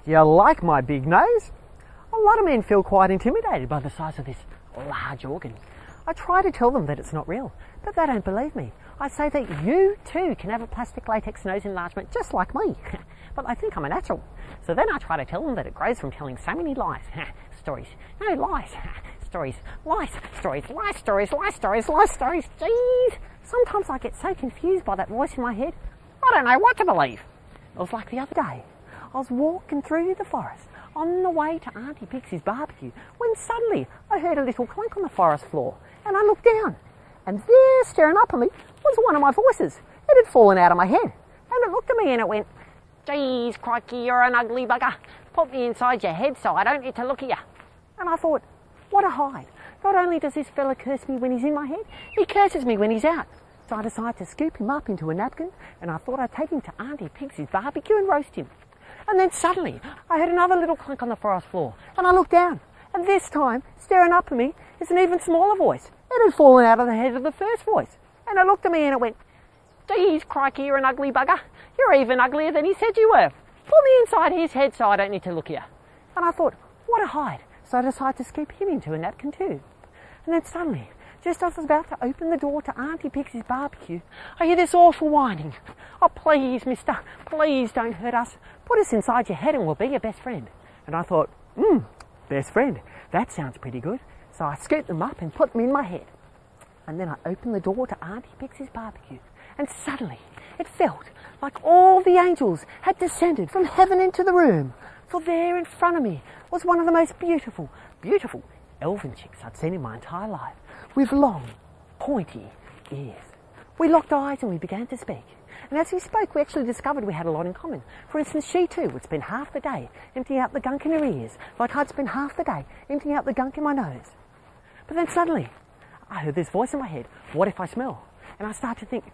Do you like my big nose? A lot of men feel quite intimidated by the size of this large organ. I try to tell them that it's not real, but they don't believe me. I say that you too can have a plastic latex nose enlargement just like me, but they think I'm a natural. So then I try to tell them that it grows from telling so many lies. Stories. No, lies. Stories. Lies. Stories. Lies. Stories. Lies. Stories. Lies. Stories. Jeez. Sometimes I get so confused by that voice in my head. I don't know what to believe. It was like the other day. I was walking through the forest on the way to Auntie Pixie's barbecue when suddenly I heard a little clunk on the forest floor and I looked down and there staring up at me was one of my voices. It had fallen out of my head and it looked at me and it went, "Geez, crikey, you're an ugly bugger. Put me inside your head so I don't need to look at you." And I thought, what a hide. Not only does this fella curse me when he's in my head, he curses me when he's out. So I decided to scoop him up into a napkin and I thought I'd take him to Auntie Pixie's barbecue and roast him. And then suddenly I heard another little clunk on the forest floor and I looked down and this time staring up at me is an even smaller voice. It had fallen out of the head of the first voice and it looked at me and it went, "Geez, crikey, you're an ugly bugger. You're even uglier than he said you were. Put me inside his head so I don't need to look at you." And I thought, what a hide. So I decided to scoop him into a napkin too. And then suddenly, just as I was about to open the door to Auntie Pixie's barbecue, I hear this awful whining. "Oh, please, mister, please don't hurt us. Put us inside your head and we'll be your best friend." And I thought, best friend, that sounds pretty good. So I scooped them up and put them in my head. And then I opened the door to Auntie Pixie's barbecue. And suddenly, it felt like all the angels had descended from heaven into the room. For there in front of me was one of the most beautiful, beautiful elven chicks I'd seen in my entire life, with long, pointy ears. We locked eyes and we began to speak. And as we spoke, we actually discovered we had a lot in common. For instance, she too would spend half the day emptying out the gunk in her ears, like I'd spend half the day emptying out the gunk in my nose. But then suddenly, I heard this voice in my head, "What if I smell?" And I started to think,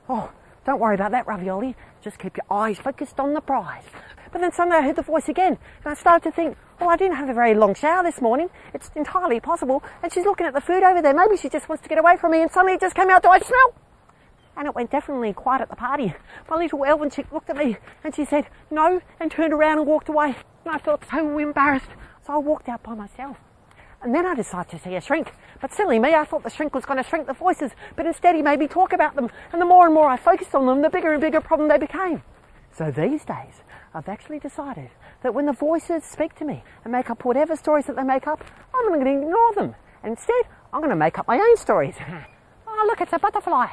"Oh, don't worry about that, Ravioli. Just keep your eyes focused on the prize." But then suddenly I heard the voice again, and I started to think, "Well, I didn't have a very long shower this morning. It's entirely possible. And she's looking at the food over there. Maybe she just wants to get away from me." And suddenly it just came out, "Do I smell?" And it went definitely quiet at the party. My little elven chick looked at me, and she said, "No," and turned around and walked away. And I felt so embarrassed, so I walked out by myself. And then I decided to see a shrink. But silly me, I thought the shrink was going to shrink the voices, but instead he made me talk about them. And the more and more I focused on them, the bigger and bigger problem they became. So these days, I've actually decided that when the voices speak to me and make up whatever stories that they make up, I'm going to ignore them. And instead, I'm going to make up my own stories. Oh, look, it's a butterfly.